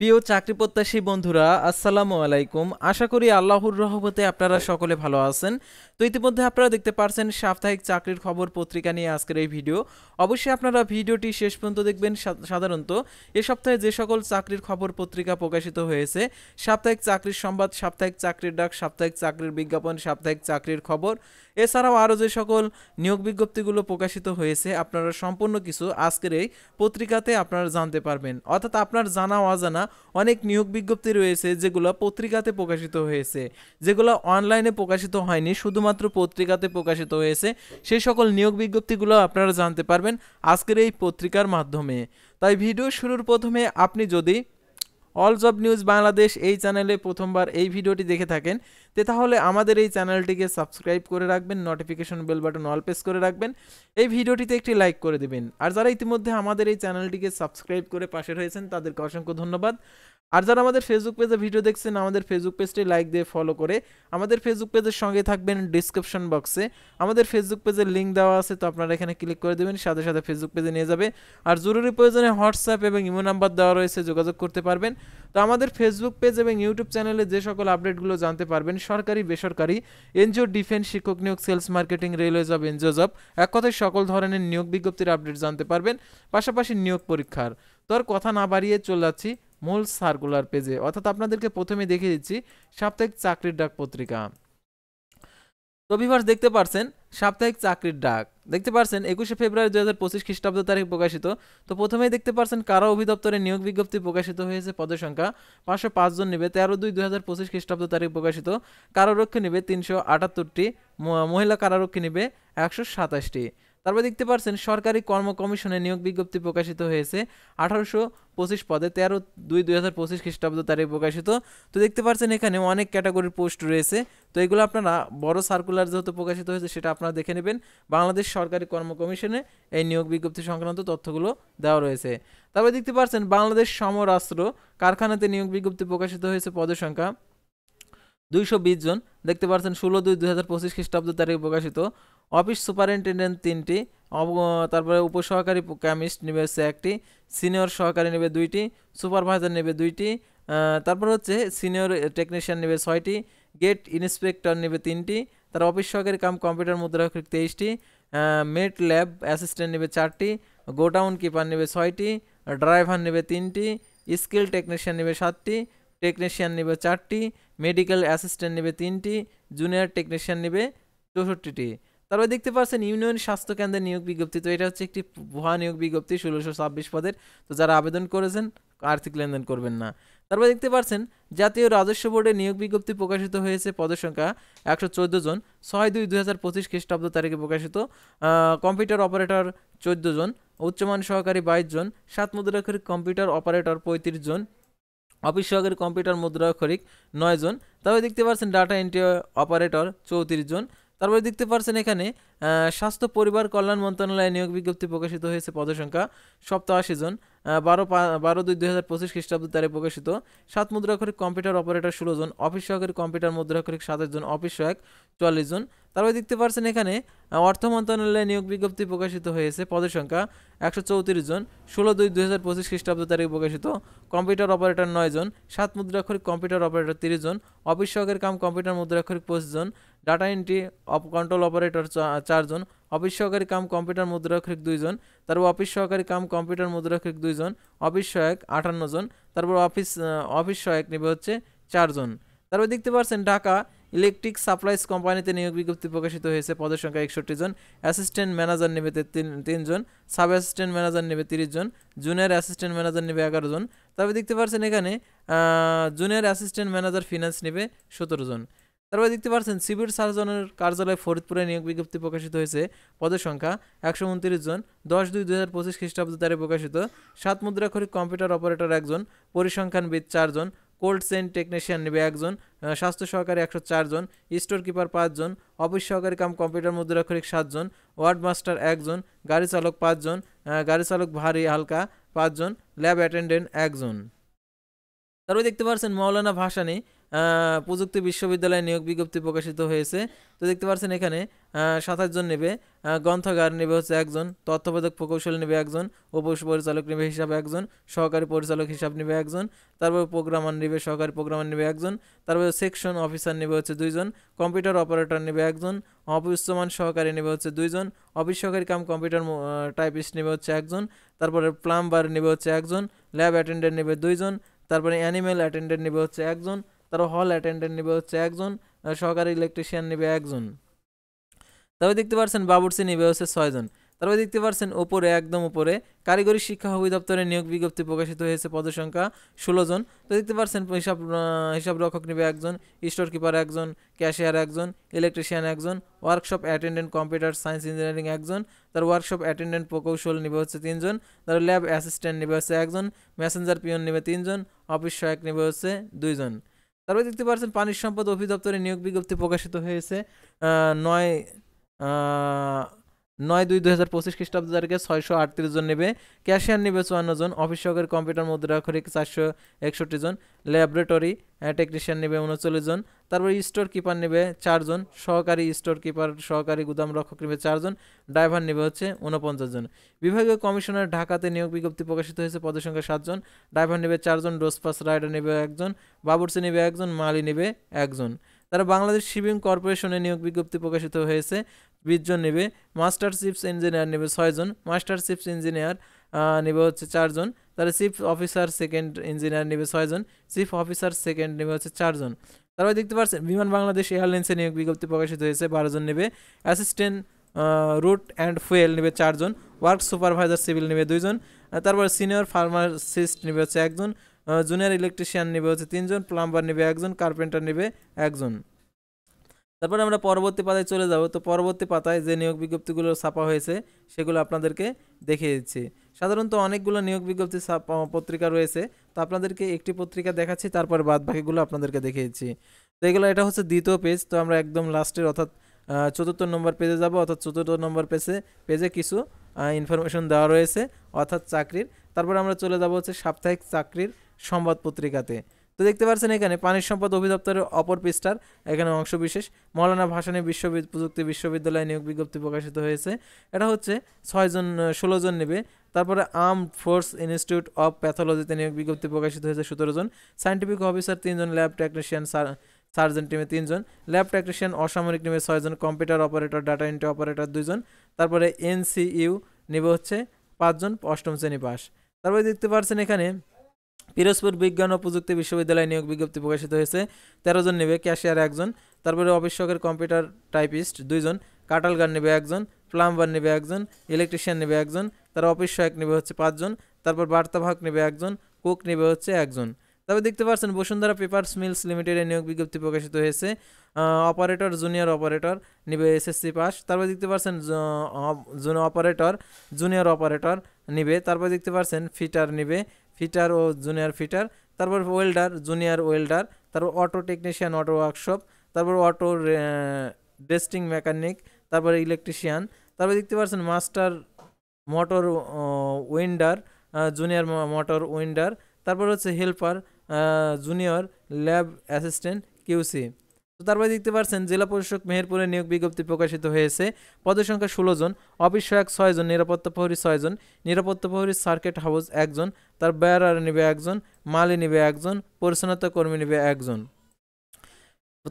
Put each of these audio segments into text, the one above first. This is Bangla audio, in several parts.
প্রিয় চাকরি প্রত্যাশী বন্ধুরা, আসসালামু আলাইকুম। আশা করি আল্লাহর রহমতে আপনারা সকলে ভালো আছেন। তো ইতিমধ্যে আপনারা দেখতে পারছেন সাপ্তাহিক চাকরির খবর পত্রিকা নিয়ে আজকের এই ভিডিও। অবশ্যই আপনারা ভিডিওটি শেষ পর্যন্ত দেখবেন। সাধারণত এ সপ্তাহে যে সকল চাকরির খবর পত্রিকা প্রকাশিত হয়েছে, সাপ্তাহিক চাকরির সংবাদ, সাপ্তাহিক চাকরির ডাক, সাপ্তাহিক চাকরির বিজ্ঞাপন, সাপ্তাহিক চাকরির খবর, এছাড়াও আরও যে সকল নিয়োগ বিজ্ঞপ্তিগুলো প্রকাশিত হয়েছে, আপনারা সম্পূর্ণ কিছু আজকের এই পত্রিকাতে আপনারা জানতে পারবেন। অর্থাৎ আপনার জানা অজানা অনেক নিয়োগ বিজ্ঞপ্তি রয়েছে যেগুলো পত্রিকাতে প্রকাশিত হয়েছে, যেগুলো অনলাইনে প্রকাশিত হয়নি, শুধুমাত্র পত্রিকাতে প্রকাশিত হয়েছে। সেই সকল নিয়োগ বিজ্ঞপ্তিগুলো আপনারা জানতে পারবেন আজকের এই পত্রিকার মাধ্যমে। তাই ভিডিও শুরুর প্রথমে আপনি যদি অল জব নিউজ বাংলাদেশ এই চ্যানেলে প্রথমবার এই ভিডিওটি দেখে থাকেন, তাহলে আমাদের এই চ্যানেলটিকে সাবস্ক্রাইব করে রাখবেন, notification bell button all press করে রাখবেন, এই ভিডিওটিতে একটি লাইক করে দেবেন। আর যারা ইতিমধ্যে আমাদের এই চ্যানেলটিকে সাবস্ক্রাইব করে পাশে রয়েছেন তাদেরকে অসংখ্য ধন্যবাদ। আর যারা আমাদের ফেসবুক পেজে ভিডিও দেখছেন, আমাদের ফেসবুক পেজটি লাইক দিয়ে ফলো করে আমাদের ফেসবুক পেজের সঙ্গে থাকবেন। ডিসক্রিপশন বক্সে আমাদের ফেসবুক পেজের লিঙ্ক দেওয়া আছে, তো আপনারা এখানে ক্লিক করে দেবেন, সাথে সাথে ফেসবুক পেজে নিয়ে যাবে। আর জরুরি প্রয়োজনে হোয়াটসঅ্যাপ এবং ইমো নাম্বার দেওয়া রয়েছে, যোগাযোগ করতে পারবেন। তো আমাদের ফেসবুক পেজ এবং ইউটিউব চ্যানেলে যে সকল আপডেটগুলো জানতে পারবেন, সরকারি বেসরকারি, এনজিও, ডিফেন্স, শিক্ষক নিয়োগ, sales, marketing, railway job, NGO job, এক কথায় সকল ধরনের নিয়োগ বিজ্ঞপ্তির আপডেট জানতে পারবেন, পাশাপাশি নিয়োগ পরীক্ষার। তো আর কথা না বাড়িয়ে চলে যাচ্ছি মূল সার্কুলার পেজে। অর্থাৎ আপনাদেরকে প্রথমে দেখিয়ে দিচ্ছি সাপ্তাহিক চাকরির ডাক পত্রিকা। তো ভিউয়ার্স, দেখতে পারছেন সাপ্তাহিক চাকরির ডাক, দেখতে পারছেন 21শে ফেব্রুয়ারি 2025 খ্রিস্টাব্দ তারিখ প্রকাশিত। তো প্রথমেই দেখতে পারছেন কারা অধিদপ্তরে নিয়োগ বিজ্ঞপ্তি প্রকাশিত হয়েছে, পদের সংখ্যা 505 জন নেবে, 13/2/2025 খ্রিস্টাব্দ তারিখ প্রকাশিত। কারারক্ষী নেবে 378টি, মহিলা কারারক্ষী নেবে 127টি। তারপর দেখতে পারছেন সরকারি কর্ম কমিশনে নিয়োগ বিজ্ঞপ্তি প্রকাশিত হয়েছে 1825 পদে, 13/2/2025 খ্রিস্টাব্দ তারিখ প্রকাশিত। তো দেখতে পারছেন এখানে অনেক ক্যাটাগরির পোস্ট রয়েছে। তো এগুলো আপনারা বড় সার্কুলার যেহেতু প্রকাশিত হয়েছে সেটা আপনারা দেখে নেবেন। বাংলাদেশ সরকারি কর্ম কমিশনে এই নিয়োগ বিজ্ঞপ্তি সংক্রান্ত তথ্যগুলো দেওয়া রয়েছে। তারপরে দেখতে পাচ্ছেন বাংলাদেশ সমরাস্ত্র কারখানাতে নিয়োগ বিজ্ঞপ্তি প্রকাশিত হয়েছে, পদের সংখ্যা 220 জন। দেখতে পাচ্ছেন 16/2/2025 খ্রিস্টাব্দ তারিখ প্রকাশিত। অফিস সুপারিনটেন্ডেন্ট 3টি, তারপরে উপসহকারী কেমিস্ট নেবে হচ্ছে 1টি, সিনিয়র সহকারী নেবে 2টি, সুপারভাইজার নেবে 2টি, তারপর হচ্ছে সিনিয়র টেকনিশিয়ান নেবে 6টি, গেট ইন্সপেক্টর নেবে 3টি, তার অফিস সহকারী কাম কম্পিউটার মুদ্রাক্ষরিক 23টি, মেট ল্যাব অ্যাসিস্ট্যান্ট নেবে 4টি, গোডাউন কিপার নেবে 6টি, ড্রাইভার নেবে 3টি, স্কিল টেকনিশিয়ান নেবে 7টি, টেকনিশিয়ান নেবে 4টি, মেডিকেল অ্যাসিস্ট্যান্ট নেবে 3টি, জুনিয়র টেকনিশিয়ান নেবে 64টি। তারপরে দেখতে পাচ্ছেন ইউনিয়ন স্বাস্থ্য কেন্দ্রের নিয়োগ বিজ্ঞপ্তি। তো এটা হচ্ছে একটি ভুয়া নিয়োগ বিজ্ঞপ্তি 1626 পদের। তো যারা আবেদন করেছেন আর্থিক লেনদেন করবেন না। তারপরে দেখতে পাচ্ছেন জাতীয় রাজস্ব বোর্ডে নিয়োগ বিজ্ঞপ্তি প্রকাশিত হয়েছে, পদের সংখ্যা 114 জন, 6/2/2025 খ্রিস্টাব্দ তারিখে প্রকাশিত। কম্পিউটার অপারেটর 14 জন, উচ্চমান সহকারী 22 জন, 7 মুদ্রাক্ষরিক কম্পিউটার অপারেটর 35 জন, অফিস সহকারী কম্পিউটার মুদ্রাক্ষরিক 9 জন। তারপরে দেখতে পাচ্ছেন ডাটা এন্ট্রি অপারেটর 34 জন। তারপরে দেখতে পাচ্ছেন এখানে স্বাস্থ্য পরিবার কল্যাণ মন্ত্রণালয়ে নিয়োগ বিজ্ঞপ্তি প্রকাশিত হয়েছে, পদের সংখ্যা 87 জন, 12/2/2025 খ্রিস্টাব্দ তারিখে প্রকাশিত। 7 মুদ্রাক্ষরিক কম্পিউটার অপারেটর 16 জন, অফিস সহকারী কম্পিউটার মুদ্রাক্ষরিক 27 জন, অফিস সহায়ক 44 জন। তারপরে দেখতে পাচ্ছেন এখানে অর্থ মন্ত্রণালয়ে নিয়োগ বিজ্ঞপ্তি প্রকাশিত হয়েছে, পদের সংখ্যা 134 জন, 16/2/2025 খ্রিস্টাব্দ তারিখে প্রকাশিত। কম্পিউটার অপারেটর 9 জন, 7 মুদ্রাক্ষরিক কম্পিউটার অপারেটর 30 জন, অফিস সহকারী কাম কম্পিউটার মুদ্রাক্ষরিক 25 জন, ডাটা এন্ট্রি কন্ট্রোল অপারেটর 4 জন, অফিস সহকারী কাম কম্পিউটার মুদ্রাক্ষরিক 2 জন, তারপর অফিস সহকারী কাম কম্পিউটার মুদ্রাক্ষরিক 2 জন, অফিস সহায়ক 58 জন, তারপর অফিস সহায়ক নেবে হচ্ছে 4 জন। তারপর দেখতে পাচ্ছেন ঢাকা ইলেকট্রিক সাপ্লাইজ কোম্পানিতে নিয়োগ বিজ্ঞপ্তি প্রকাশিত হয়েছে, পদের সংখ্যা 61 জন, অ্যাসিস্ট্যান্ট ম্যানেজার নেবে 3 জন, সাব অ্যাসিস্ট্যান্ট ম্যানেজার নেবে 30 জন, জুনিয়র অ্যাসিস্ট্যান্ট ম্যানেজার নেবে 11 জন। তারপর দেখতে পাচ্ছেন এখানে জুনিয়র অ্যাসিস্ট্যান্ট ম্যানেজার ফিনান্স নেবে 17 জন। তারপরে দেখতে পাচ্ছেন সিভিল সার্জনের কার্যালয় ফরিদপুরে নিয়োগ বিজ্ঞপ্তি প্রকাশিত হয়েছে, পদের সংখ্যা 129 জন, 10/2/2025 খ্রিস্টাব্দ তারিখে প্রকাশিত। 7 মুদ্রাক্ষরিক কম্পিউটার অপারেটর 1 জন, পরিসংখ্যানবিদ 4 জন, কোল্ড চেইন টেকনিশিয়ান নেবে 1 জন, স্বাস্থ্য সহকারী 104 জন, স্টোর কিপার 5 জন, অফিস সহকারী কাম কম্পিউটার মুদ্রাক্ষরিক 7 জন, ওয়ার্ড মাস্টার 1 জন, গাড়ি চালক 5 জন, গাড়ি চালক ভারী হালকা 5 জন, ল্যাব অ্যাটেন্ডেন্ট 1 জন। তারপরে দেখতে পাচ্ছেন মাওলানা ভাসানী প্রযুক্তি বিশ্ববিদ্যালয়ে নিয়োগ বিজ্ঞপ্তি প্রকাশিত হয়েছে। তো দেখতে পাচ্ছেন এখানে 27 জন নেবে। গ্রন্থাগার নেবে হচ্ছে একজন, তত্ত্বাবধায়ক প্রকৌশলী নেবে একজন, উপপরিচালক নেবে হিসাব একজন, সহকারী পরিচালক হিসাব নেবে একজন, তারপর প্রোগ্রামার নেবে, সহকারী প্রোগ্রামার নেবে একজন, তারপরে সেকশন অফিসার নেবে হচ্ছে 2 জন, কম্পিউটার অপারেটর নেবে একজন, উচ্চমান সহকারী নেবে হচ্ছে 2 জন, অফিস সহকারী কাম কম্পিউটার টাইপিস্ট নেবে হচ্ছে একজন, তারপরে প্লাম্বার নেবে হচ্ছে একজন, ল্যাব অ্যাটেন্ডেন্ট নেবে 2 জন, তারপরে অ্যানিমেল অ্যাটেন্ডেন্ট নেবে হচ্ছে একজন, তারপর হল অ্যাটেন্ডেন্ট নেবে হচ্ছে একজন, সহকারী ইলেকট্রিশিয়ান নেবে একজন। তবে দেখতে পাচ্ছেন বাবুর্চি নেবে হচ্ছে 6 জন। তারপরে দেখতে পাচ্ছেন উপরে একদম উপরে কারিগরি শিক্ষা অধিদপ্তরে নিয়োগ বিজ্ঞপ্তি প্রকাশিত হয়েছে, পদসংখ্যা 16 জন। তো দেখতে পাচ্ছেন হিসাব রক্ষক নেবে একজন, স্টোর কিপার একজন, ক্যাশিয়ার একজন, ইলেকট্রিশিয়ান একজন, workshop attendant computer science engineering একজন, তার ওয়ার্কশপ অ্যাটেন্ডেন্ট প্রকৌশল নেবে হচ্ছে 3 জন, তার ল্যাব অ্যাসিস্ট্যান্ট নেবে হচ্ছে একজন, মেসেঞ্জার পিয়ন নেবে 3 জন, অফিস সহায়ক নেবে হচ্ছে 2 জন। তারপরে দেখতে পাচ্ছেন পানি সম্পদ অধিদপ্তরে নিয়োগ বিজ্ঞপ্তি প্রকাশিত হয়েছে 9 9/2/2025 খ্রিস্টাব্দ তারিখে 638 জন নেবে। ক্যাশিয়ার নেবে 54 জন, অফিস সহকারী কম্পিউটার মুদ্রাক্ষরিক 461 জন, ল্যাবরেটরি টেকনিশিয়ান নেবে 39 জন, তারপর স্টোর কিপার নেবে 4 জন, সহকারী স্টোর কিপার সহকারী গুদাম রক্ষক নেবে 4 জন, ড্রাইভার নেবে হচ্ছে 49 জন। বিভাগীয় কমিশনার ঢাকাতে নিয়োগ বিজ্ঞপ্তি প্রকাশিত হয়েছে, পদসংখ্যা 7 জন, ড্রাইভার নেবে 4 জন, ডোসপাস রাইডার নেবে 1 জন, বাবুর্চি নেবে 1 জন, মালি নেবে 1 জন। তারা বাংলাদেশ শিপিং কর্পোরেশনে নিয়োগ বিজ্ঞপ্তি প্রকাশিত হয়েছে, 20 জন নেবে। মাস্টার চিফস ইঞ্জিনিয়ার নেবে 6 জন, মাস্টার চিফস ইঞ্জিনিয়ার নেবে হচ্ছে 4 জন, তারা চিফ অফিসার সেকেন্ড ইঞ্জিনিয়ার নেবে 6 জন, চিফ অফিসার সেকেন্ড নেবে হচ্ছে 4 জন। তারপরে দেখতে পাচ্ছেন বিমান বাংলাদেশ এয়ারলাইন্সে নিয়োগ বিজ্ঞপ্তি প্রকাশিত হয়েছে, 12 জন নেবে। অ্যাসিস্ট্যান্ট রুট অ্যান্ড ফুয়েল নেবে 4 জন, ওয়ার্ক সুপারভাইজার সিভিল নেবে 2 জন, তারপর সিনিয়র ফার্মাসিস্ট নেবে হচ্ছে 1 জন, জুনিয়র ইলেকট্রিশিয়ান নেবে হচ্ছে 3 জন, প্লাম্বার নেবে 1 জন, কার্পেন্টার নেবে 1 জন। তারপরে আমরা পরবর্তী পাতায় চলে যাব। তো পরবর্তী পাতায় যে নিয়োগ বিজ্ঞপ্তিগুলো ছাপা হয়েছে সেগুলো আপনাদেরকে দেখিয়ে দিচ্ছি। সাধারণত অনেকগুলো নিয়োগ বিজ্ঞপ্তি পত্রিকা রয়েছে, তো আপনাদেরকে একটি পত্রিকা দেখাচ্ছি, তারপরে বাদ বাকিগুলো আপনাদেরকে দেখিয়ে দিচ্ছি। তো এগুলো এটা হচ্ছে দ্বিতীয় পেজ। তো আমরা একদম লাস্টের অর্থাৎ 4র্থ নম্বর পেজে যাব, অর্থাৎ 4র্থ নম্বর পেজে কিছু ইনফরমেশন দেওয়া রয়েছে অর্থাৎ চাকরির। তারপরে আমরা চলে যাব হচ্ছে সাপ্তাহিক চাকরির সংবাদ পত্রিকাতে। তো দেখতে পাচ্ছেন এখানে পানি সম্পদ অধিদপ্তরের অপর পৃষ্ঠার এখানে অংশবিশেষ মৌলানা ভাসানী প্রযুক্তি বিশ্ববিদ্যালয়ে নিয়োগ বিজ্ঞপ্তি প্রকাশিত হয়েছে। এটা হচ্ছে 16 জন নেবে। তারপরে আর্মড ফোর্স ইনস্টিটিউট অফ প্যাথোলজিতে নিয়োগ বিজ্ঞপ্তি প্রকাশিত হয়েছে, 17 জন। সায়েন্টিফিক অফিসার 3 জন, ল্যাব টেকনিশিয়ান সার্জেন্ট টিমে 3 জন, ল্যাব টেকনিশিয়ান অসামরিক নেবে 6 জন, computer operator data entry operator 2 জন, তারপরে এনসিইউ নেবে হচ্ছে 5 জন, 8ম শ্রেণী পাস। তারপরে দেখতে পাচ্ছেন এখানে পিরোজপুর বিজ্ঞান ও প্রযুক্তি বিশ্ববিদ্যালয়ে নিয়োগ বিজ্ঞপ্তি প্রকাশিত হয়েছে, 13 জন নেবে। ক্যাশিয়ার 1 জন, তারপরে অফিস সহকারী কম্পিউটার টাইপিস্ট 2 জন, কাটালগার নেবে 1 জন, প্লাম্বার নেবে 1 জন, ইলেকট্রিশিয়ান নেবে 1 জন, তার অফিস সহায়ক নেবে হচ্ছে 5 জন, তারপর বার্তাবাহক নেবে 1 জন, কুক নেবে হচ্ছে 1 জন। তবে দেখতে পাচ্ছেন বসুন্ধরা পেপারস মিলস লিমিটেডের নিয়োগ বিজ্ঞপ্তি প্রকাশিত হয়েছে, অপারেটর জুনিয়র অপারেটর নেবে এসএসসি পাস। তারপর দেখতে পাচ্ছেন জুনিয়র অপারেটর নেবে। তারপর দেখতে পাচ্ছেন ফিটার নেবে, ফিটার ও জুনিয়র ফিটার, তারপর ওয়েল্ডার জুনিয়র ওয়েল্ডার, তারপর অটো টেকনিশিয়ান অটো ওয়ার্কশপ, তারপর অটো রেস্টিং মেকানিক, তারপরে ইলেকট্রিশিয়ান। তারপর দেখতে পাচ্ছেন master motor winder, junior motor winder, তারপর হচ্ছে helper, junior lab assistant QC. তো তারপরে দেখতে পাচ্ছেন জেলা প্রশাসক মেহেরপুরে নিয়োগ বিজ্ঞপ্তি প্রকাশিত হয়েছে, পদের সংখ্যা 16 জন, অফিস সহায়ক 6 জন, নিরাপত্তা প্রহরী 6 জন, নিরাপত্তা প্রহরী সার্কিট হাউস 1 জন, তার বেয়ারার নেবে 1 জন, মালি নেবে 1 জন, পরিচ্ছন্নতা কর্মী নেবে 1 জন।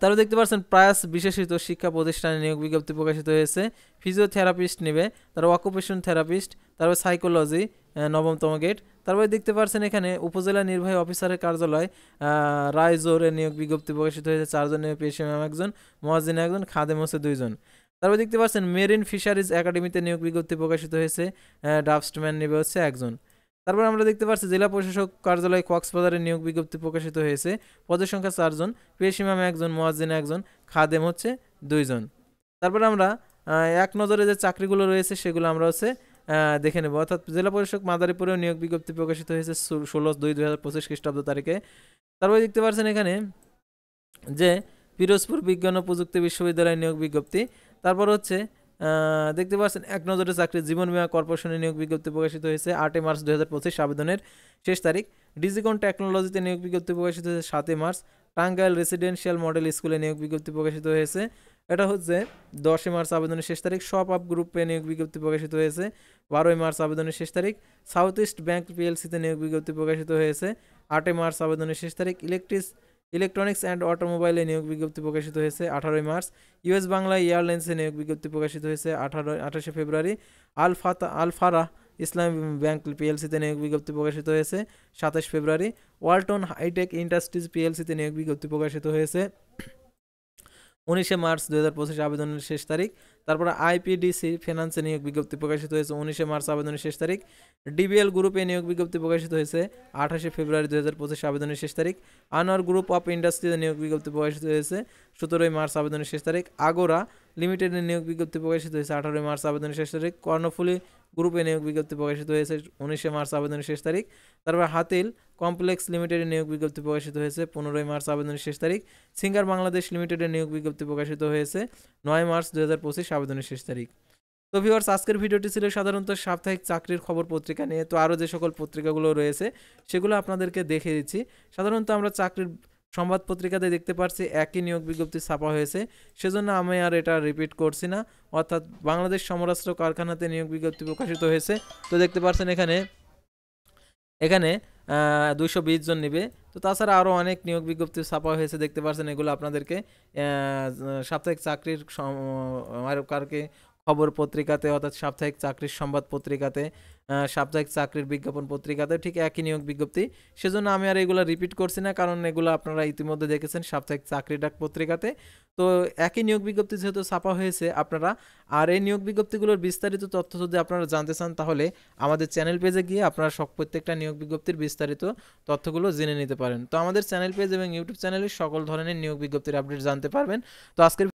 তারপর দেখতে পাচ্ছেন প্রায়াস বিশেষিত শিক্ষা প্রতিষ্ঠানে নিয়োগ বিজ্ঞপ্তি প্রকাশিত হয়েছে, ফিজিওথেরাপিস্ট নেবে, তার অকুপেশন থেরাপিস্ট, তারপর সাইকোলজি 9তম গেট। তারপরে দেখতে পাচ্ছেন এখানে উপজেলা নির্বাহী অফিসারের কার্যালয় রায়জোরে নিয়োগ বিজ্ঞপ্তি প্রকাশিত হয়েছে, 4 জন নেবে, পেশি ম্যাম 1 জন, মুয়াজ্জিন 1 জন, খাদেম হচ্ছে 2 জন। তারপর দেখতে পাচ্ছেন মেরিন ফিশারিজ একাডেমিতে নিয়োগ বিজ্ঞপ্তি প্রকাশিত হয়েছে, ড্রাফটসম্যান নেবে হচ্ছে 1 জন। তারপর আমরা দেখতে পাচ্ছি জেলা প্রশাসক কার্যালয় কক্সবাজারের নিয়োগ বিজ্ঞপ্তি প্রকাশিত হয়েছে, পদের সংখ্যা 4 জন, পেশি ম্যাম 1 জন, মুয়াজ্জিন 1 জন, খাদেম হচ্ছে 2 জন। তারপর আমরা এক নজরে যে চাকরিগুলো রয়েছে সেগুলো আমরা হচ্ছে দেখে নেব। অর্থাৎ জেলা প্রশাসক মাদারীপুরেও নিয়োগ বিজ্ঞপ্তি প্রকাশিত হয়েছে 16/2/2025 খ্রিস্টাব্দ তারিখে। তারপরে দেখতে পাচ্ছেন এখানে যে পিরোজপুর বিজ্ঞান ও প্রযুক্তি বিশ্ববিদ্যালয়ের নিয়োগ বিজ্ঞপ্তি। তারপর হচ্ছে দেখতে পাচ্ছেন এক নজরে চাকরি জীবন বীমা কর্পোরেশনে নিয়োগ বিজ্ঞপ্তি প্রকাশিত হয়েছে 8 মার্চ 2025 আবেদনের শেষ তারিখ। ডিজিকন টেকনোলজিতে নিয়োগ বিজ্ঞপ্তি প্রকাশিত হয়েছে 7 মার্চ। টাঙ্গাইল রেসিডেন্সিয়াল মডেল স্কুলে নিয়োগ বিজ্ঞপ্তি প্রকাশিত হয়েছে, এটা হচ্ছে 10 মার্চ আবেদনের শেষ তারিখ। শপ আপ গ্রুপে নিয়োগ বিজ্ঞপ্তি প্রকাশিত হয়েছে 12 মার্চ আবেদনের শেষ তারিখ। সাউথ ইস্ট ব্যাংক পিএলসিতে নিয়োগ বিজ্ঞপ্তি প্রকাশিত হয়েছে 8 মার্চ আবেদনের শেষ তারিখ। ইলেকট্রনিক্স অ্যান্ড অটোমোবাইলে নিয়োগ বিজ্ঞপ্তি প্রকাশিত হয়েছে 18 মার্চ। ইউএস বাংলা এয়ারলাইন্সে নিয়োগ বিজ্ঞপ্তি প্রকাশিত হয়েছে 28 ফেব্রুয়ারি। আলফারা ইসলাম ব্যাংক পিএলসিতে নিয়োগ বিজ্ঞপ্তি প্রকাশিত হয়েছে 27 ফেব্রুয়ারি। ওয়ালটন হাইটেক ইন্ডাস্ট্রিজ পিএলসিতে নিয়োগ বিজ্ঞপ্তি প্রকাশিত হয়েছে 19 মার্চ 2025 আবেদনের শেষ তারিখ। তারপরে আইপিডিসি ফিনান্সে নিয়োগ বিজ্ঞপ্তি প্রকাশিত হয়েছে 19 মার্চ আবেদনের শেষ তারিখ। ডিবিএল গ্রুপে নিয়োগ বিজ্ঞপ্তি প্রকাশিত হয়েছে 28 ফেব্রুয়ারি 2025 আবেদনের শেষ তারিখ। আনোয়ার গ্রুপ অফ ইন্ডাস্ট্রিতে নিয়োগ বিজ্ঞপ্তি প্রকাশিত হয়েছে 17 মার্চ আবেদনের শেষ তারিখ। আগোরা লিমিটেডের নিয়োগ বিজ্ঞপ্তি প্রকাশিত হয়েছে 18 মার্চ আবেদনের শেষ তারিখ। কর্ণফুলী গ্রুপে নিয়োগ বিজ্ঞপ্তি প্রকাশিত হয়েছে 19 মার্চ আবেদনের শেষ তারিখ। তারপর হাতিল কমপ্লেক্স লিমিটেডের নিয়োগ বিজ্ঞপ্তি প্রকাশিত হয়েছে 15 মার্চ আবেদনের শেষ তারিখ। সিঙ্গার বাংলাদেশ লিমিটেডের নিয়োগ বিজ্ঞপ্তি প্রকাশিত হয়েছে 9 মার্চ 2025 আবেদনের শেষ তারিখ। তো ভিউয়ার্স, আজকের ভিডিওটি ছিল সাধারণত সাপ্তাহিক চাকরির খবর পত্রিকা নিয়ে। তো আরও যে সকল পত্রিকাগুলো রয়েছে সেগুলো আপনাদেরকে দেখে দিচ্ছি। সাধারণত আমরা চাকরির সংবাদ পত্রিকাতে দেখতে পাচ্ছি একই নিয়োগ বিজ্ঞপ্তি ছাপা হয়েছে, সেজন্য আমি আর এটা রিপিট করছি না। অর্থাৎ বাংলাদেশ সমরাস্ত্র কারখানাতে নিয়োগ বিজ্ঞপ্তি প্রকাশিত হয়েছে। তো দেখতে পাচ্ছেন এখানে 220 জন নেবে। তো তাছাড়া আরও অনেক নিয়োগ বিজ্ঞপ্তি ছাপা হয়েছে দেখতে পাচ্ছেন, এগুলো আপনাদেরকে সাপ্তাহিক চাকরির কারকে খবর পত্রিকাতে অর্থাৎ সাপ্তাহিক চাকরির সংবাদ পত্রিকাতে, সাপ্তাহিক চাকরির বিজ্ঞাপন পত্রিকাতে ঠিক একই নিয়োগ বিজ্ঞপ্তি। সেজন্য আমি আর এগুলো রিপিট করছি না, কারণ এগুলো আপনারা ইতিমধ্যে দেখেছেন সাপ্তাহিক চাকরি ডাক পত্রিকাতে। তো একই নিয়োগ বিজ্ঞপ্তি যেহেতু ছাপা হয়েছে, আপনারা আর এই নিয়োগ বিজ্ঞপ্তিগুলোর বিস্তারিত তথ্য যদি আপনারা জানতে চান তাহলে আমাদের চ্যানেল পেজে গিয়ে আপনারা প্রত্যেকটা নিয়োগ বিজ্ঞপ্তির বিস্তারিত তথ্যগুলো জেনে নিতে পারেন। তো আমাদের চ্যানেল পেজ এবং ইউটিউব চ্যানেলে সকল ধরনের নিয়োগ বিজ্ঞপ্তির আপডেট জানতে পারবেন। তো আজকের